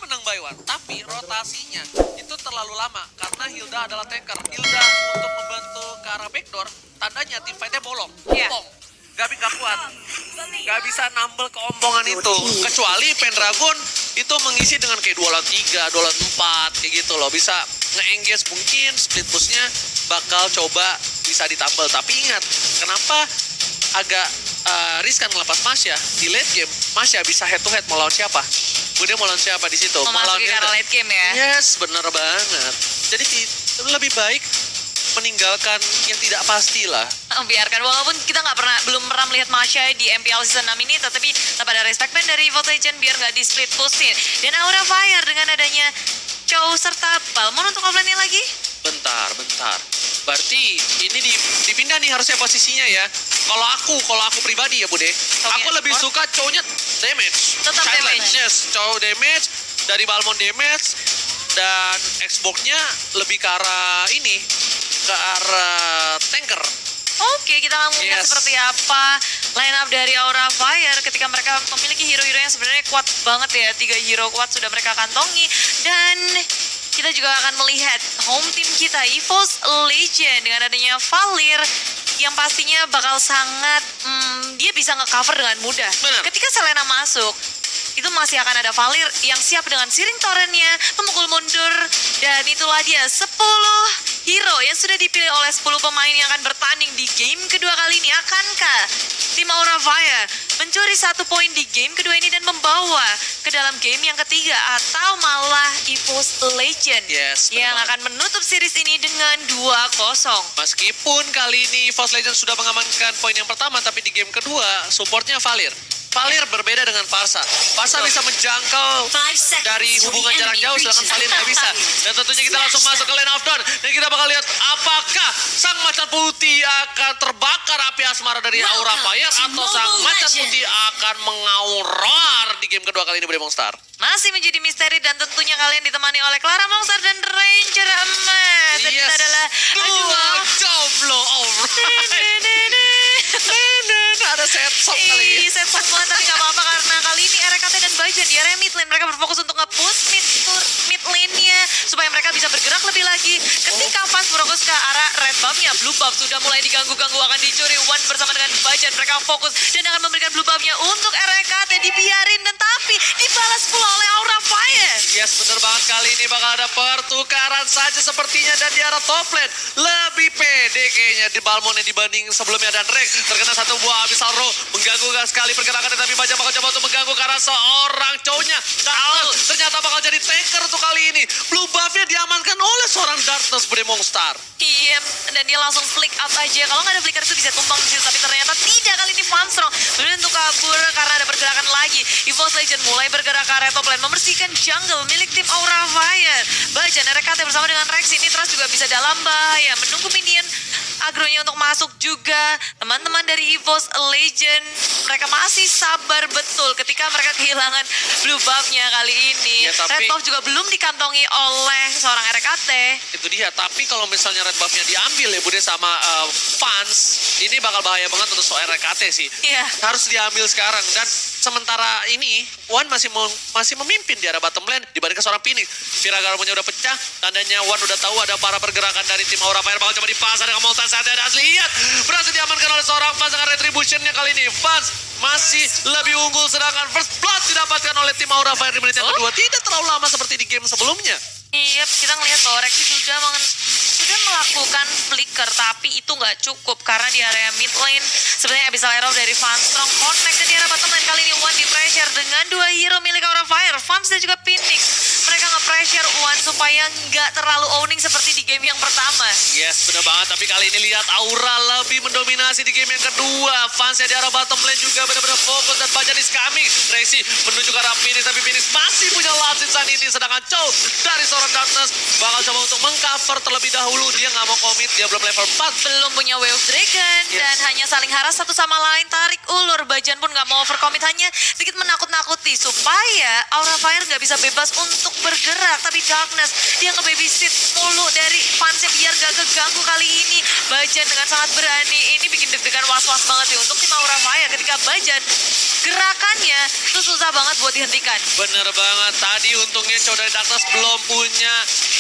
menang by one, tapi rotasinya itu terlalu lama karena Hilda adalah tanker. Hilda untuk membantu ke arah backdoor, tandanya team fight-nya bolong. Iya. Ompong. Gak kuat. Gak bisa nambel keombongan itu. Kecuali Pendragon itu mengisi dengan kayak 2 lawan 3, 2 lawan 4, kayak gitu loh. Bisa nge-engage mungkin split push-nya bakal coba bisa ditambel. Tapi ingat, kenapa agak riskan ngelepas Masya di late game? Masya bisa head to head mau lawan siapa? Dia mau lawan siapa di situ? Memasuki ke arah late game ya. Yes, bener banget. Jadi lebih baik meninggalkan yang tidak pasti lah. Biarkan, walaupun kita belum pernah melihat Masya di MPL Season 6 ini, tetapi tetap ada respect band dari Evolve Legend biar nggak di split pushin. Dan Aura Fire dengan adanya Chow serta Balmon untuk offline lagi. Bentar. Berarti ini dipindah nih harusnya posisinya ya. Kalau aku pribadi ya Bude, aku lebih suka Chow-nya damage. Tetap Sideline, damage. yes, Chow damage, dari Balmon damage, dan Xbox-nya lebih ke arah ini, ke arah tanker. Oke, kita akan melihat seperti apa line up dari Aura Fire ketika mereka memiliki hero-hero yang sebenarnya kuat banget ya. 3 hero kuat sudah mereka kantongi. Dan kita juga akan melihat home team kita, EVOS Legend, dengan adanya Valir yang pastinya bakal sangat, dia bisa nge-cover dengan mudah. Benar. Ketika Selena masuk, itu masih akan ada Valir yang siap dengan siring torrentnya, memukul mundur, dan itulah dia 10 hero yang sudah dipilih oleh 10 pemain yang akan bertanding di game kedua kali ini. Akankah tim Aura Fire mencuri 1 poin di game kedua ini dan membawa ke dalam game yang ketiga, atau malah EVOS Legend yang akan menutup series ini dengan 2-0? Meskipun kali ini EVOS Legend sudah mengamankan poin yang pertama, tapi di game kedua supportnya Valir. Valir berbeda dengan Parsa. Parsa bisa menjangkau dari hubungan jarak jauh, sedangkan Valir nggak bisa. Dan tentunya kita langsung masuk ke lane of dawn. Dan kita bakal lihat apakah sang macan putih akan terbakar api asmara dari Aura Fire, atau sang macan putih akan mengaurar di game kedua kali ini Bude Mongstar. Masih menjadi misteri, dan tentunya kalian ditemani oleh Clara Mongstar dan Ranger Emas. Dan kita adalah jomblo ada set song kali ini. Set song banget, tapi gak apa-apa karena kali ini RKT dan Bajan di area mid lane. Mereka berfokus untuk nge-push mid lane-nya supaya mereka bisa bergerak lebih lagi. Ketika pas fokus ke arah red buff-nya, blue buff sudah mulai diganggu-ganggu, akan dicuri One bersama dengan Bajan. Mereka fokus dan akan memberikan blue buff-nya untuk RKT, dibiarin, dan tapi dibalas pula oleh Aura Fire. Yes, bener banget, kali ini bakal ada pertukaran saja sepertinya, dan di arah top lane lebih pede kayaknya di Balmon dibanding sebelumnya, dan Rex terkena satu buah Abyssal Row mengganggu sekali pergerakan, tapi Bajan bakal coba untuk mengganggu karena seorang cowoknya ternyata bakal jadi tanker untuk kali ini. Blue buff-nya diamankan oleh seorang Darkness Bude Mongstar. Iya, dan dia langsung flick out aja. Kalau nggak ada flicker itu bisa tumbang di situ, tapi ternyata tidak. Kali ini Farmstrong benar untuk kabur karena ada pergerakan lagi. EVOS Legend mulai bergerak ke area top lane, membersihkan jungle milik tim Aura Fire. Bajan RKT bersama dengan Rex ini terus juga bisa dalam bahaya, menunggu minion agronya untuk masuk juga. Teman-teman dari EVOS Legend, mereka masih sabar betul ketika mereka kehilangan blue buff-nya kali ini. Ya, tapi red buff juga belum dikantongi oleh seorang RKT. Itu dia, tapi kalau misalnya red buff-nya diambil ya Bude sama fans, ini bakal bahaya banget untuk soal RKT sih. Iya. Harus diambil sekarang, dan sementara ini One masih memimpin di arah bottom lane dibandingkan seorang Phoenix. Viragarunya udah pecah, tandanya One udah tahu ada para pergerakan dari tim Aura Fire, bakal coba dipasang dengan Molten saat ada asli. Lihat, berhasil diamankan oleh seorang fans dengan retribution-nya kali ini. Fans masih lebih unggul, sedangkan first blood didapatkan oleh tim Aura Fire di menit yang kedua. Tidak terlalu lama seperti di game sebelumnya. Iya, kita ngelihat bahwa Rexy sudah melakukan flicker, tapi itu nggak cukup karena di area mid lane sebenarnya Abyssal Arrow dari Farmstrong connect ke di area bottom lane. Kali ini One di pressure dengan 2 hero milik Aura Fire, Farms dan juga Phoenix. Mereka nge-pressure One supaya nggak terlalu owning seperti di game yang pertama. Yes, benar banget, tapi kali ini lihat Aura lebih mendominasi di game yang kedua. Fansnya di arah bottom lane juga benar-benar fokus, dan Bajan is coming. Rexy menuju ke arah Phoenix, tapi Phoenix masih punya last insanity, sedangkan Chow dari seorang Darkness bakal coba untuk mengcover terlebih dahulu. Dia nggak mau komit, dia belum level 4. Belum punya Way of Dragon, dan hanya saling haras satu sama lain, tarik ulur. Bajan pun nggak mau overcommit, hanya sedikit menakut-nakuti supaya Aura Fire nggak bisa bebas untuk bergerak. Tapi Darkness, dia nge-babysit mulu dari fansnya biar gak keganggu. Kali ini Bajan dengan sangat berani, ini bikin deg-degan was-was banget ya untuk tim Aura Fire ketika Bajan gerakannya itu susah banget buat dihentikan. Bener banget. Tadi untungnya Chow dari Darkness belum punya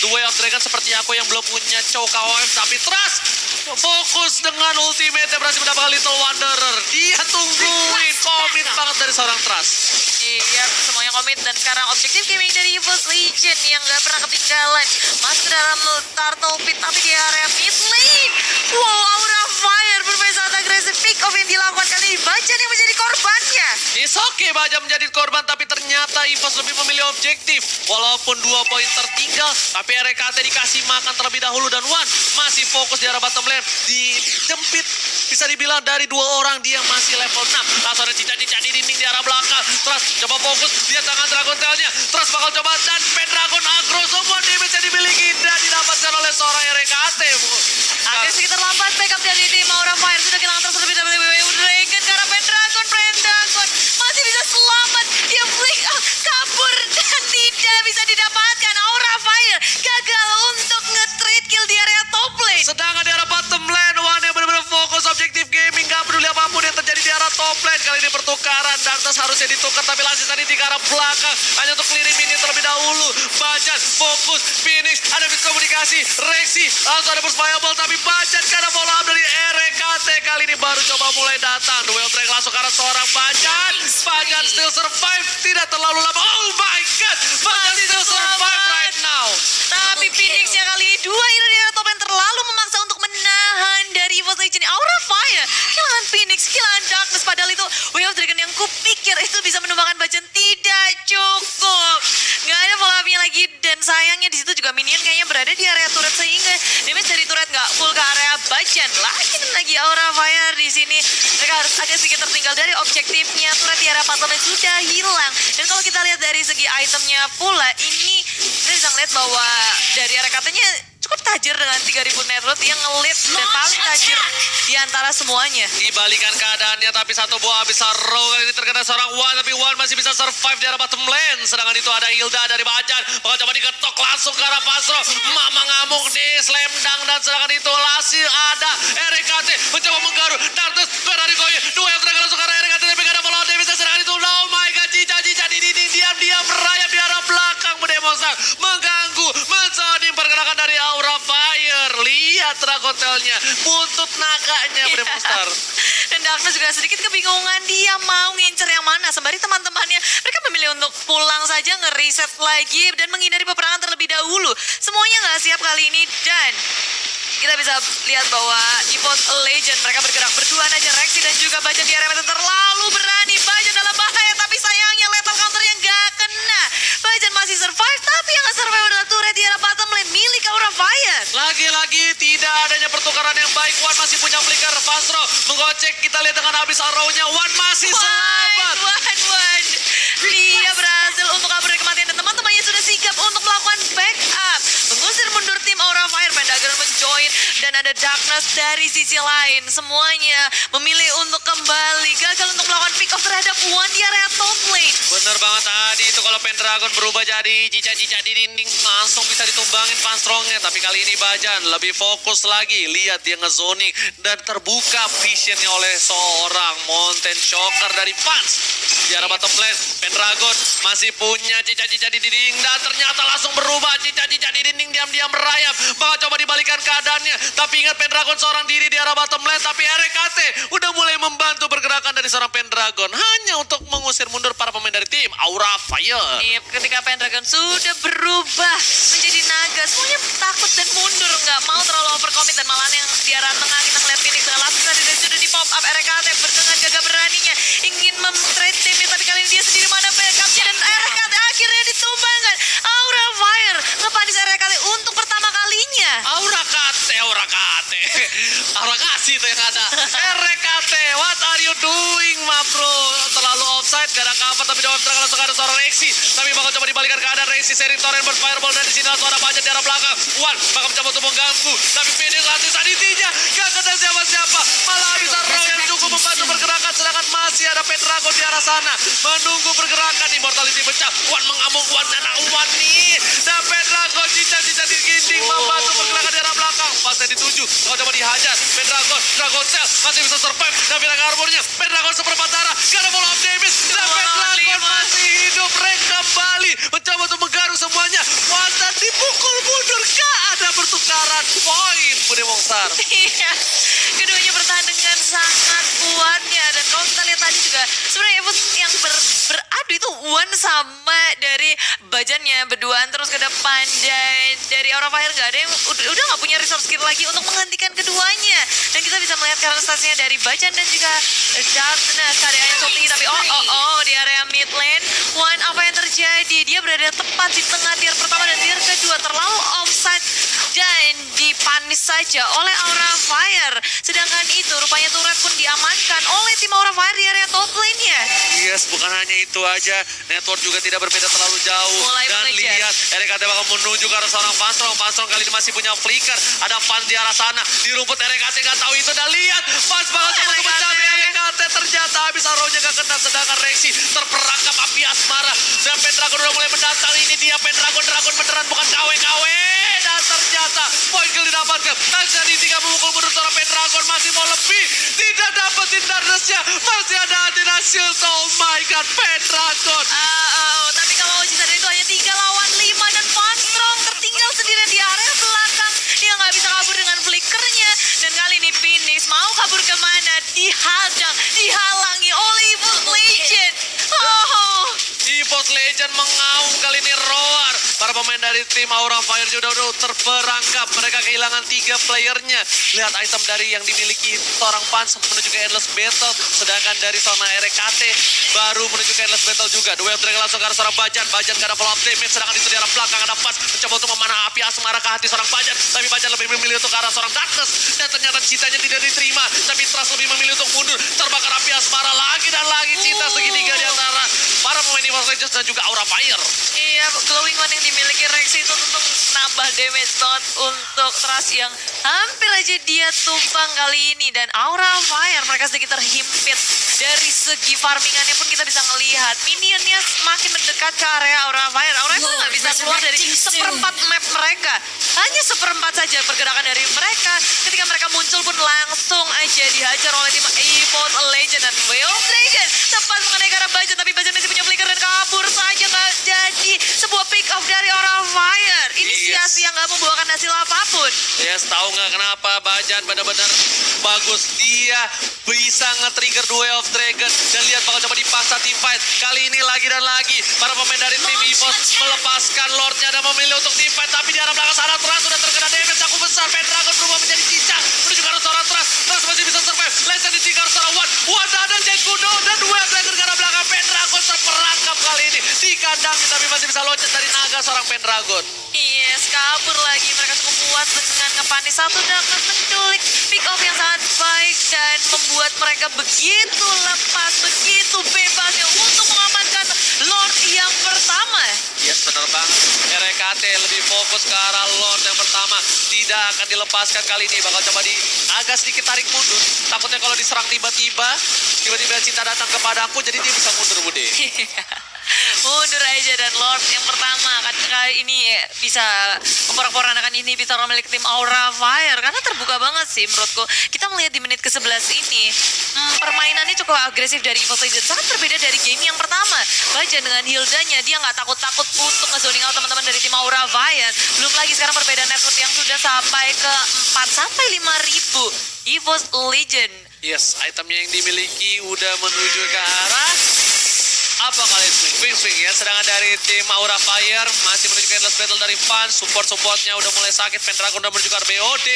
The Way of Dragon seperti aku yang belum punya Chow KOF. Tapi Trust fokus dengan ultimate yang berhasil mendapatkan Little Wanderer. Dia tungguin, komit banget dari seorang Trust. Iya, semuanya komit dan sekarang objektif gaming dari EVOS Legend yang gak pernah ketinggalan. Masuk dalam turtle pit tapi di area mid lane. Wow, Aura Fire bermain sangat agresif. Pick off yang dilakukan kali ini. Bajan yang menjadi korbannya. It's okay Baja menjadi korban, tapi ternyata EVOS lebih memilih objektif. Walaupun 2 poin tertinggal, tapi RKT dikasih makan terlebih dahulu. Dan Wan masih fokus di arah bottom lane. Dijempit, bisa dibilang dari 2 orang dia masih level 6. Langsung ada cica-cica di dinding di arah belakang. Trust coba fokus, dia tangan Dragon Tail-nya. Trust bakal coba dan Pendragon aggro. Semua damage yang dimiliki dan didapatkan oleh seorang RKT. Agak sedikit terlambat backup dari tim Aura Fire. Sudah kehilangan terus lebih dari Dragon karena Pendragon masih bisa selamat. Dia flick out, kabur dan tidak bisa didapatkan. Aura Fire gagal untuk nge-trade kill di area top lane. Sedangkan di arah bottom lane, Wan yang benar-benar fokus objektif gaming. Gak peduli apapun yang terjadi di arah top lane. Kali ini pertukaran, Darkness harusnya ditukar. Tapi Lasis tadi di arah belakang. Hanya untuk clearing minion terlebih dahulu. Bajan fokus, finish. Ada miskomunikasi, Rexy. Langsung ada burst fireball. Tapi Bajan karena follow up dari RKT. Kali ini baru coba mulai datang. Duel track langsung ke arah seorang Bajan. Bajan still survive. Tidak terlalu lama. Oh my god. Bajan still survive right now. Tapi Phoenix-nya kali ini 2 hero di area top lane terlalu memaksa untuk menahan dari EVOS Legend. Aura Fire kehilangan Phoenix, kehilangan Darkness. Padahal itu Way of Dragon yang kupikir itu bisa menumbangkan Bajan. Tidak cukup. Nggak ada follow up-nya lagi. Dan sayangnya di situ juga minion kayaknya berada di area turret. Sehingga damage dari turret nggak full ke area Bajan. Lagi Aura Fire di sini. Mereka harus agak sedikit tertinggal dari objektifnya. Turret di area bottom lane sudah hilang. Dan kalau kita lihat dari segi itemnya pula, ini kita bisa ngeliat bahwa dari RKT-nya cukup tajir dengan 3000 net worth yang ngelit dan paling tajir di antara semuanya. Dibalikan keadaannya, tapi satu buah habis row kali ini terkena seorang Wan, tapi Wan masih bisa survive di arah bottom lane. Sedangkan itu ada Hilda dari Bajan, bakal coba diketok langsung ke arah Pasro. Mama ngamuk di slam dunk, dan sedangkan itu masih ada RKT mencoba menggaruk. Darkness dari Goye, 2 yang terkena langsung ke arah RKT, tapi gak ada follow Davis. Sedangkan itu, oh my god, cica-cica di dinding, diam-diam merayap di arah belakang, mendemonstrasi, mengganggu, mensoning pergerakan dari Aura Fire. Lihat Dragon Tail-nya, buntut naganya berdemonstrar. Dan Darkness juga sedikit kebingungan dia mau ngincer yang mana. Sembari teman-temannya mereka memilih untuk pulang saja, nge-reset lagi dan menghindari peperangan terlebih dahulu. Semuanya nggak siap kali ini dan kita bisa lihat bahwa EVOS Legend mereka bergerak berduaan aja. Rexy dan juga Bajan di area terlalu berani. Bajan dalam bahaya tapi sayangnya lethal counter yang gak kena. Bajan masih survive tapi yang gak survive adalah turret di area bottom lane milik Aura Fire. Lagi-lagi tidak adanya pertukaran yang baik. Wan masih punya flicker. Fastro menggocek. Kita lihat dengan habis arrow-nya. Wan masih selamat. Wan. Dia berhasil untuk kabur dari kematian dan teman-temannya sudah sigap untuk melakukan backup. Mengusir mundur tim Aura Fire. Pendragon menjoin dan ada Darkness dari sisi lain. Semuanya memilih untuk kembali. Gagal untuk melakukan pick off terhadap Wan di area top lane. Bener banget tadi itu kalau Pendragon berubah jadi cica-cica di dinding langsung bisa ditumbangin Panstrongnya. Tapi kali ini Bajan lebih fokus lagi. Lihat dia ngezoning dan terbuka visionnya oleh seorang Mountain Shocker dari Fans. Di arah bottom lane, Pendragon masih punya cica-cica di dinding dan ternyata langsung berubah. Cica-cica di dinding diam-diam merayap. Bakal coba dibalikan keadaannya. Tapi ingat Pendragon seorang diri di arah bottom lane. Tapi RKT udah mulai membantu pergerakan dari seorang Pendragon. Hanya untuk mengusir mundur para pemain dari tim Aura Fire. Iya, ketika Pendragon sudah berubah menjadi naga, semuanya takut dan mundur, nggak mau terlalu overcommit. Dan malahan yang di arah tengah kita ngeliat Phoenix dengan langsung tadi dan sudah di pop up. RKT dengan gagah beraninya ingin mem-trade timnya, tapi kali ini dia sendiri mana backupnya dan RKT akhirnya ditumbangkan. Aura Fire ngepanis RKT untuk pertama kalinya. Aura kasih itu yang ada. RKT, what are you doing, ma bro? Terlalu offside, gak ada cover, tapi jawab terang langsung ada seorang Rexy. Tapi bakal coba dibalikan keadaan Rexy, sharing torrent fireball dan di sini langsung ada Bajan di arah belakang. Wan bakal mencoba untuk mengganggu, tapi Phoenix langsung sanitinya gak kena siapa-siapa. Malah bisa Row yang cukup membantu pergerakan, sedangkan masih ada Pendragon di arah sana menunggu pergerakan. Immortality pecah, Wan mengamuk, Wan dan Wan nih. Dan Pendragon cica-cica di ginding membantu pergerakan di arah belakang. Pasnya dituju, kalau coba dihajar. Pendragon, Dragon Cell masih bisa survive. Dan bilang armornya, Pendragon seperempat darah. Gak ada follow up damage. mencoba untuk menggaruk semuanya. Wanda dipukul mundur, gak ada pertukaran poin Bude Mongsar. Iya, keduanya bertahan dengan sangat kuatnya. Dan kalau kita lihat tadi juga, sebenarnya Evos yang beradu itu one sama dari Bajannya berduaan terus ke depan. Dan dari Aura Fire gak ada yang udah gak punya resource skill lagi untuk menghentikan keduanya. Dan kita bisa melihat karakteristiknya dari Bajan dan juga Darkness. Karyanya cukup tinggi, tapi di area mid lane. One, apa yang terjadi? Dia berada tepat di tengah tier pertama dan tier kedua, terlalu offside dan dipanis saja oleh Aura Fire. Sedangkan itu rupanya turret pun diamankan oleh tim Aura Fire di area top lane-nya. Yes, bukan hanya itu aja. Network juga tidak berbeda terlalu jauh. Mulai Dan mengejar. lihat, RKT bakal menuju ke arah seorang Panstrong. Panstrong kali ini masih punya flicker. Ada Fans di arah sana. Di rumput RKT nggak tahu itu. Dan lihat, Fans bakal coba untuk mencari RKT. Ternyata habis arrownya nggak kena. Sedangkan Rexy terperangkap api asmara. Dan Pendragon udah mulai mendatang. Ini dia Pendragon beneran, bukan KW-KW. Dan ternyata poin kill didapatkan. Taksani 3 memukul mundur seorang Pendragon. Masih mau lebih. Tidak dapetin Darkness-nya. Masih ada Athena Shield. Oh my god, Pendragon. Tapi kalau Oji sadar itu hanya 3 lawan 5 dan Panstrong tertinggal sendirian di area belakang. Dia nggak bisa kabur dengan flickernya. Dan kali ini Phoenix mau kabur kemana? Dihadang, dihalangi oleh Evil Legend. EVOS Legend mengaum kali ini roar. Para pemain dari tim Aura Fire juga udah terperangkap. Mereka kehilangan 3 playernya. Lihat item dari yang dimiliki seorang Pans menuju ke Endless Battle. Sedangkan dari zona RKT baru menuju ke Endless Battle juga. Dua yang terakhir langsung ke arah seorang Bajan. Bajan gak ada follow up damage. Sedangkan itu di arah belakang ada Pans mencoba untuk memanah api asmara ke hati seorang Bajan. Tapi Bajan lebih memilih untuk ke arah seorang Darkness. Dan ternyata cintanya tidak diterima. Tapi Trust lebih memilih untuk mundur. Terbakar api asmara lagi dan lagi. Cinta segitiga di antara para pemain EVOS Legends dan juga Aura Fire. Iya, glowing one yang dimiliki Rexy itu tentu nambah damage banget untuk Trust yang hampir aja dia tumpang kali ini. Dan Aura Fire mereka sedikit terhimpit. Dari segi farmingannya pun kita bisa ngelihat minionnya semakin mendekat ke area Aura Fire. Aura Fire nggak bisa keluar dari seperempat map mereka. Hanya seperempat saja pergerakan dari mereka. Ketika mereka muncul pun langsung aja dihajar oleh tim EVOS Legend. Dan Will Legend tepat mengenai ke arah Bajan. Tapi Bajan masih punya flicker dan kabur saja. Nggak jadi sebuah pick off dari Aura Fire. Ini sia-sia nggak membuahkan hasil apapun. Yes, tahu nggak kenapa Bajan benar-benar bagus. Dia bisa nge-trigger Duel of Dragon. Dan lihat bakal coba dipaksa team fight. Kali ini lagi dan lagi. Para pemain dari tim EVOS melepaskan Lordnya dan memilih untuk team fight. Tapi di arah belakang sana Trust sudah terkena damage cukup besar. Pendragon berubah menjadi cicak. Menuju ke arah seorang Trust. Trust masih bisa survive. Legend di tinggal seorang One ada Jack Kudo. Dan Duel of Dragon ke arah belakang. Pendragon terperangkap kali ini. Dikandang tapi masih bisa loncat dari naga seorang Pendragon. Yes, kabur lagi. Mereka cukup puas dengan ngepanis satu Darkness menculik pick off yang sangat baik dan membuat mereka begitu lepas, begitu bebasnya untuk mengamankan Lord yang pertama. Yes, benar banget. RKT lebih fokus ke arah Lord yang pertama. Tidak akan dilepaskan kali ini. Bakal coba agak sedikit tarik mundur. Takutnya kalau diserang tiba-tiba Cinta datang kepadaku, jadi dia bisa mundur, Bude. Mundur aja. Dan Lord yang pertama kali ini bisa memporak-porandakan inhibitor milik tim Aura Fire. Karena terbuka banget sih menurutku. Kita melihat di menit ke-11 ini permainannya cukup agresif dari EVOS Legends. Sangat berbeda dari game yang pertama. Bajan dengan Hildanya, dia nggak takut-takut untuk nge-zoning out teman-teman dari tim Aura Fire. Belum lagi sekarang perbedaan network yang sudah sampai ke 4-5 ribu. EVOS Legend. Yes, itemnya yang dimiliki udah menuju ke arah apa kali swing ya. Sedangkan dari tim Aura Fire masih menuju ke Endless Battle dari Fans. Supportnya udah mulai sakit. Pendragon udah menuju ke BOD.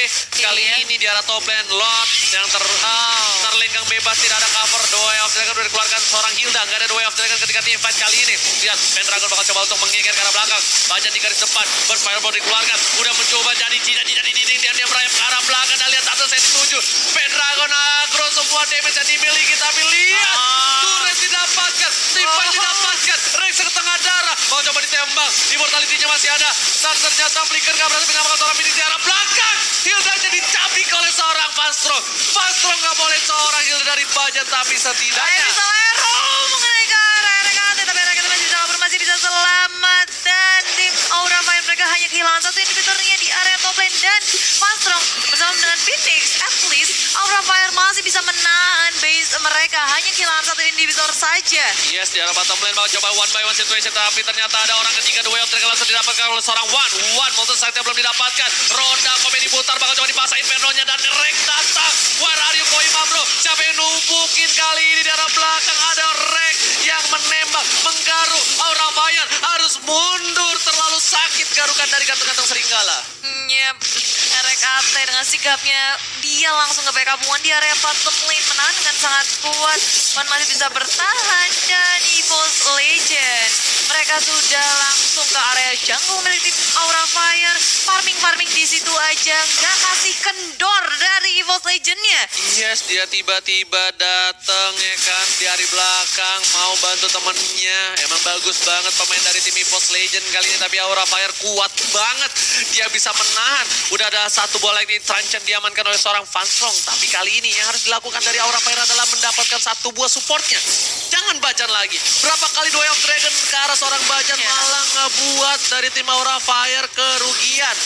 Kali ini di arah top lane Lord yang terlenggang bebas, tidak ada cover. Duel of Dragon udah dikeluarkan seorang Hilda. Gak ada Duel of Dragon ketika team fight kali ini. Lihat, Pendragon bakal coba untuk mengeker ke arah belakang. Bajan di garis depan, Fireball dikeluarkan. Udah mencoba jadi tidak di dinding. Dia merayap ke arah belakang. Dan lihat satu set dituju. Pendragon agro semua damage yang dimiliki. Tapi lihat, turret didapatkan. Timpan didapatkan. Rex ke tengah darah. Mau coba ditembak. Immortality-nya masih ada. Dan ternyata flicker gak berhasil menyamakan seorang Phoenix di arah belakang. Hilda jadi cabik oleh seorang Panstrong. Panstrong gak boleh seorang Hilda dari Bajan. Tapi setidaknya Bisa Lero mengenai ke arah RKT. Tapi RKT masih bisa kabur, masih bisa selamat. Dan tim Aura Fire mereka hanya kehilangan satu inhibitornya di area top lane. Dan Panstrong bersama dengan Phoenix at least Aura Fire masih bisa menahan base mereka. Hanya kehilangan satu inhibitor saja. Yes, di arah bottom lane mau coba one by one situation, tapi ternyata ada orang ketiga, The Way of Dragon langsung didapatkan oleh seorang One Molten Site-nya belum didapatkan. Ronda komedi putar, bakal coba dipasang Inferno-nya dan Rek datang. Where are you going, bro? Siapa yang numpukin kali ini? Di arah belakang ada Rek yang menembak, menggaruk. Aura Fire harus mundur, terlalu sakit garukan dari kantong-kantong serigala. Yep, RKT dengan sigapnya dia langsung ke backup One di area bottom lane, menahan dengan sangat kuat. One masih bisa bertahan dan EVOS Legend mereka sudah langsung ke area jungle milik tim Aura Fire. Farming di situ aja, nggak kasih kendor dari EVOS Legend-nya. Yes, dia tiba-tiba datang ya kan dari belakang mau bantu temennya. Emang bagus banget pemain dari tim EVOS Legend kali ini, tapi Aura Fire kuat banget. Dia bisa menahan. Udah ada satu bola yang terancam diamankan oleh seorang Fanstrong, tapi kali ini yang harus dilakukan dari Aura Fire adalah mendapatkan satu buah supportnya. Jangan Bajan lagi. Berapa kali The Way of Dragon ke arah seorang Bajan malah ngebuat dari tim Aura Fire kerugian.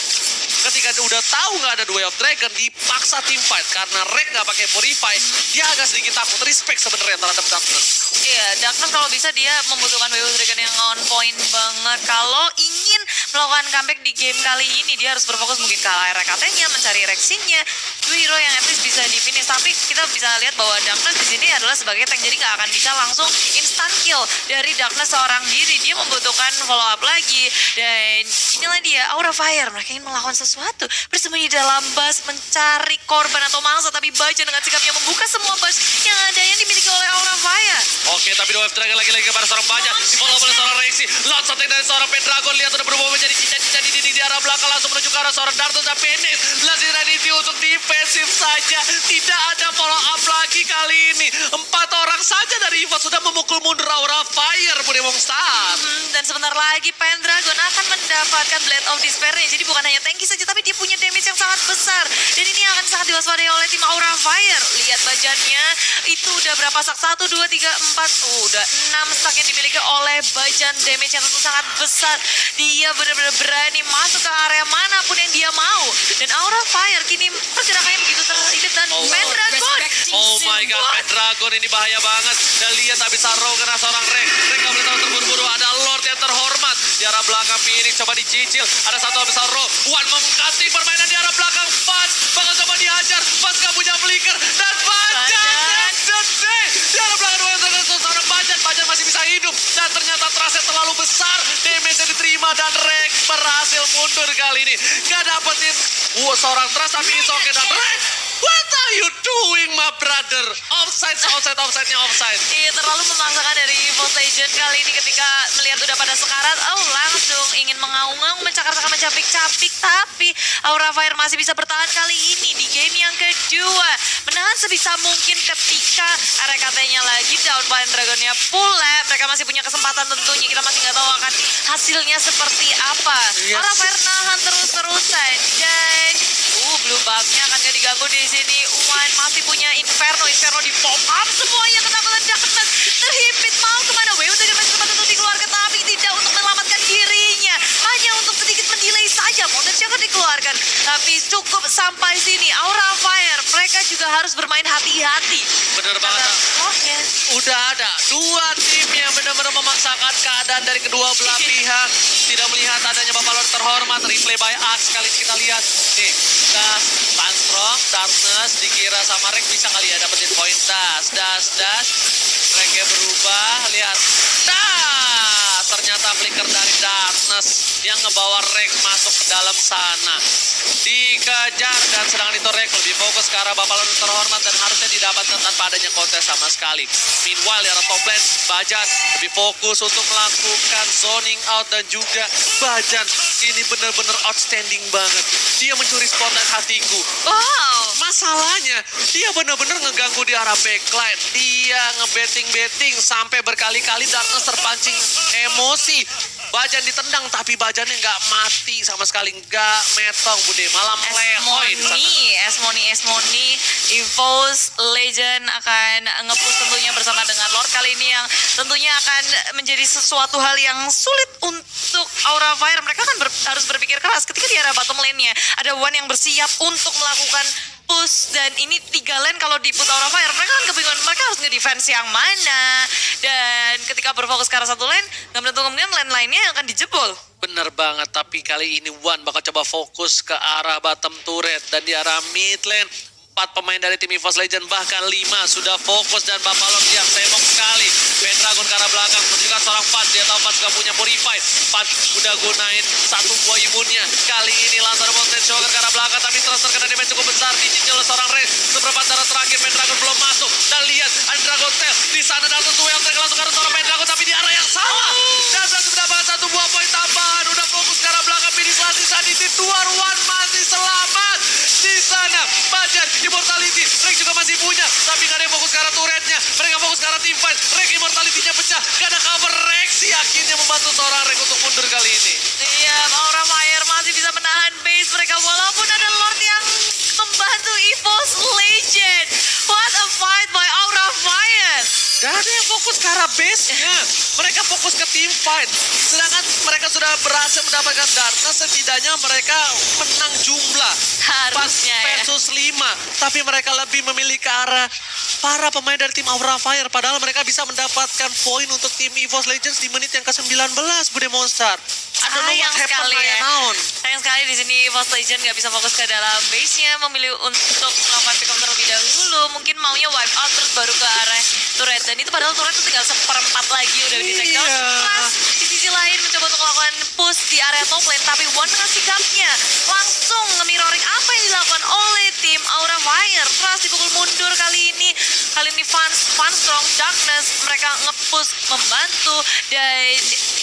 Ketika dia udah tahu nggak ada The Way of Dragon, dipaksa team fight karena Rek nggak pakai Purify. Dia agak sedikit takut, respect sebenarnya terhadap Darkness. Iya, Darkness kalau bisa dia membutuhkan Way of Dragon yang on point banget. Kalau ingin melakukan comeback di game kali ini, dia harus berfokus mungkin ke arah RKT-nya, mencari Rexin-nya, dua hero yang at least bisa di finish. Tapi kita bisa lihat bahwa Darkness di sini adalah sebagai tank, jadi nggak akan bisa langsung instant kill dari Darkness seorang diri. Dia membutuhkan follow up lagi. Dan inilah dia, Aura Fire. Mereka ingin melakukan sesuatu, bersembunyi dalam bus, mencari korban atau mangsa. Tapi Bajan dengan sikapnya membuka semua bus yang ada yang dimiliki oleh Aura Fire. Oke, tapi The Way of Dragon lagi-lagi kepada seorang Bajan. Di-follow oleh seorang Rexy. Launch attack dari seorang Pendragon. Lihat udah berubah menjadi cincin-cincin di dinding di arah belakang. Langsung menuju ke arah seorang Dartus dan Penis. Lagi ready untuk defensif saja. Tidak ada follow up lagi kali ini. 4 orang saja dari EVOS sudah memukul mundur Aura Fire, Bude Mongstar. Dan sebentar lagi Pendragon akan mendapatkan Blade of Despair-nya. Jadi bukan hanya tanky saja, tapi dia punya damage yang sangat besar. Dan ini akan sangat diwaspadai oleh tim Aura Fire. Lihat Bajannya, itu udah berapa stack? 1, 2, 3, 4. Udah 6 stack yang dimiliki oleh Bajan. Damage yang tentu sangat besar. Dia benar-benar berani masuk ke area manapun yang dia mau. Dan Aura Fire kini pergerakannya begitu terhidap. Dan Pendragon. Oh my god, Pendragon ini bahaya banget. Dan lihat habis Arrow kena seorang Rek. Rek gak boleh tahu terburu-buru. Ada Lord yang terhormat. Di arah belakang Phoenix coba dicicil. Ada satu habis Arrow. One mengkating permainan di arah belakang. Faz bakal coba dihajar. Faz gak punya flicker. Dan Bajan di arah belakang seorang Bajan masih bisa hidup. Dan ternyata trase terlalu besar. Damage yang diterima dan Rek berhasil mundur kali ini. Gak dapetin seorang trust, tapi it's okay. Dan Rek, what are you doing, my brother? Offside-nya offside. Iya, terlalu memaksakan dari EVOS Legend kali ini ketika melihat udah pada sekarat. Langsung ingin mengaung-ngaung, mencakar-cakar, mencapik-capik. Tapi Aura Fire masih bisa bertahan kali ini di game yang kedua. Menahan sebisa mungkin ketika RKT-nya lagi down, Pendragon-nya pula. Mereka masih punya kesempatan tentunya. Kita masih nggak tahu akan hasilnya seperti apa. Yes. Aura Fire nahan terus-terusan. Dan blue buff-nya akan gak diganggu di sini. One masih punya Inferno di pop up semuanya. Ketakutan Darkness terhimpit, mau kemana? Way udah masih sempat untuk dikeluarkan, tapi tidak untuk menyelamatkan dirinya, hanya untuk sedikit mendelay saja. Montage akan dikeluarkan, tapi cukup sampai sini. Aura Fire mereka juga harus bermain hati-hati. Bener banget. Udah ada dua tim yang benar-benar memaksakan keadaan dari kedua belah pihak. Tidak melihat adanya Bapak Lord terhormat. Replay by Axe kali ini kita lihat. Nih, Das, Fanstrong, Darkness dikira sama Rek bisa kali ya dapetin poin. Das. Reknya berubah, lihat. Ternyata flicker dari Darkness yang ngebawa Rek masuk ke dalam sana. Dikejar dan sedang itu Rek lebih fokus ke arah Bapak Lord terhormat dan harusnya didapatkan tanpa adanya kontes sama sekali. Meanwhile di arah top lane, Bajan lebih fokus untuk melakukan zoning out dan juga Bajan ini benar-benar outstanding banget. Dia mencuri spotlight hatiku. Wow. Masalahnya dia benar-benar ngeganggu di arah backline. Dia ngebetting sampai berkali-kali Darkness terpancing emosi. Bajan ditendang tapi Bajannya nggak mati sama sekali, nggak metong Bude, malah melehoy di sana. Esmoni, EVOS Legend akan nge-push tentunya bersama dengan Lord kali ini yang tentunya akan menjadi sesuatu hal yang sulit untuk Aura Fire. Mereka kan harus berpikir keras ketika di arah bottom lane-nya ada One yang bersiap untuk melakukan nge-push dan ini 3 lane kalau di put Aura Fire mereka kan kebingungan mereka harus nge-defense yang mana, dan ketika berfokus ke arah satu lane nggak menentu kemungkinan lane lainnya yang akan dijebol. Bener banget, tapi kali ini Wan bakal coba fokus ke arah bottom turret dan di arah mid lane. 4 pemain dari tim EVOS Legend, bahkan 5 sudah fokus dan Bapalon siap sembok sekali. Pendragon ke arah belakang, menunjukkan seorang Pat, dia tahu Pat juga punya Purify. Pat udah gunain satu buah imunnya. Kali ini langsung ada Monster Shocker ke arah belakang, tapi transfer kena damage cukup besar, dicicil oleh seorang Ray. Seperempat darah terakhir, Pendragon belum masuk. Dan lihat, ada Dragon Tail di sana dan langsung duel track langsung ke arah seorang Pendragon, tapi di arah yang salah. Dan langsung mendapatkan satu buah poin tambahan. Udah fokus ke arah belakang, finish lagi saat di luar. Wan masih selamat di sana. Bajan Immortality, Rek juga masih punya, tapi gak ada yang fokus ke arah turretnya. Mereka fokus ke arah team fight. Rek Immortality-nya pecah, gak ada cover. Rek sih akhirnya membantu seorang Rek untuk mundur kali ini. Iya, Aura Fire masih bisa menahan base mereka walaupun ada Lord yang membantu EVOS Legend. What a fight by Aura Fire. Gak ada yang fokus ke arah base-nya. Mereka fokus ke team fight. Sedangkan mereka sudah berhasil mendapatkan Darkness, setidaknya mereka menang jumlah. Harusnya ya. Versus 5. Tapi mereka lebih memilih ke arah para pemain dari tim Aura Fire. Padahal mereka bisa mendapatkan poin untuk tim EVOS Legends di menit yang ke-19, Bude Monster. Sayang sekali ya. Sayang sekali di sini EVOS Legend nggak bisa fokus ke dalam base-nya, memilih untuk melakukan pick up terlebih dahulu. Mungkin maunya wipe out terus baru ke arah turret. Dan itu padahal turret itu tinggal 1/4 lagi udah di take down. Plus di sisi lain mencoba untuk melakukan push di area top lane, tapi One dengan sikapnya langsung nge-mirroring apa yang dilakukan oleh tim Aura Fire. Trust dipukul mundur kali ini. Kali ini Fun Strong Darkness mereka nge-push membantu, dan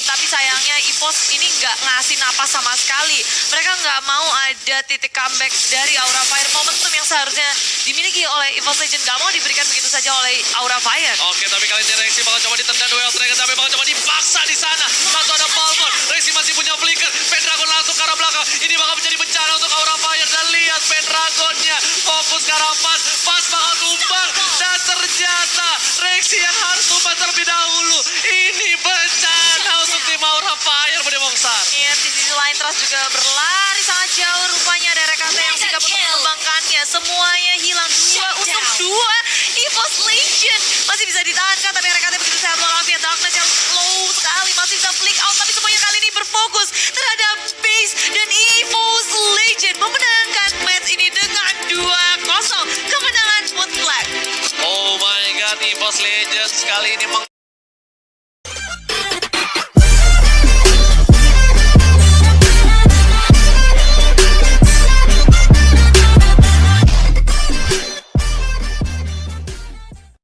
tapi sayangnya EVOS ini nggak ngasih napas sama sekali. Mereka nggak mau ada titik comeback dari Aura Fire. Momentum yang seharusnya dimiliki oleh EVOS Legend nggak mau diberikan begitu saja oleh Aura Fire. Oke, tapi kali ini Rexy bakal coba ditendang duel Dragon, tapi bakal coba dipaksa di sana. Langsung ada Falcon. Rexy masih punya flicker. Pendragon langsung ke arah belakang. Ini bakal menjadi bencana untuk Aura Fire. Dan lihat Pendragonnya fokus ke arah Pas. Pas bakal tumbang. Dan ternyata Rexy yang harus tumbang terlebih dahulu. Ini bencana untuk tim Aura Fire, Bude Mongsar. Iya, di sisi lain Trust juga berlari sangat jauh. Rupanya ada RKT yang sikap untuk mengembangkannya. Semuanya hilang 2 untuk 2. EVOS Legend masih bisa ditahankan, tapi RKT begitu sehat walafiat. Darkness yang low sekali masih bisa flick out, tapi semuanya kali ini berfokus terhadap base, dan EVOS Legend memenangkan match ini dengan 2-0. Kemenangan mutlak. Oh my god, EVOS Legends kali ini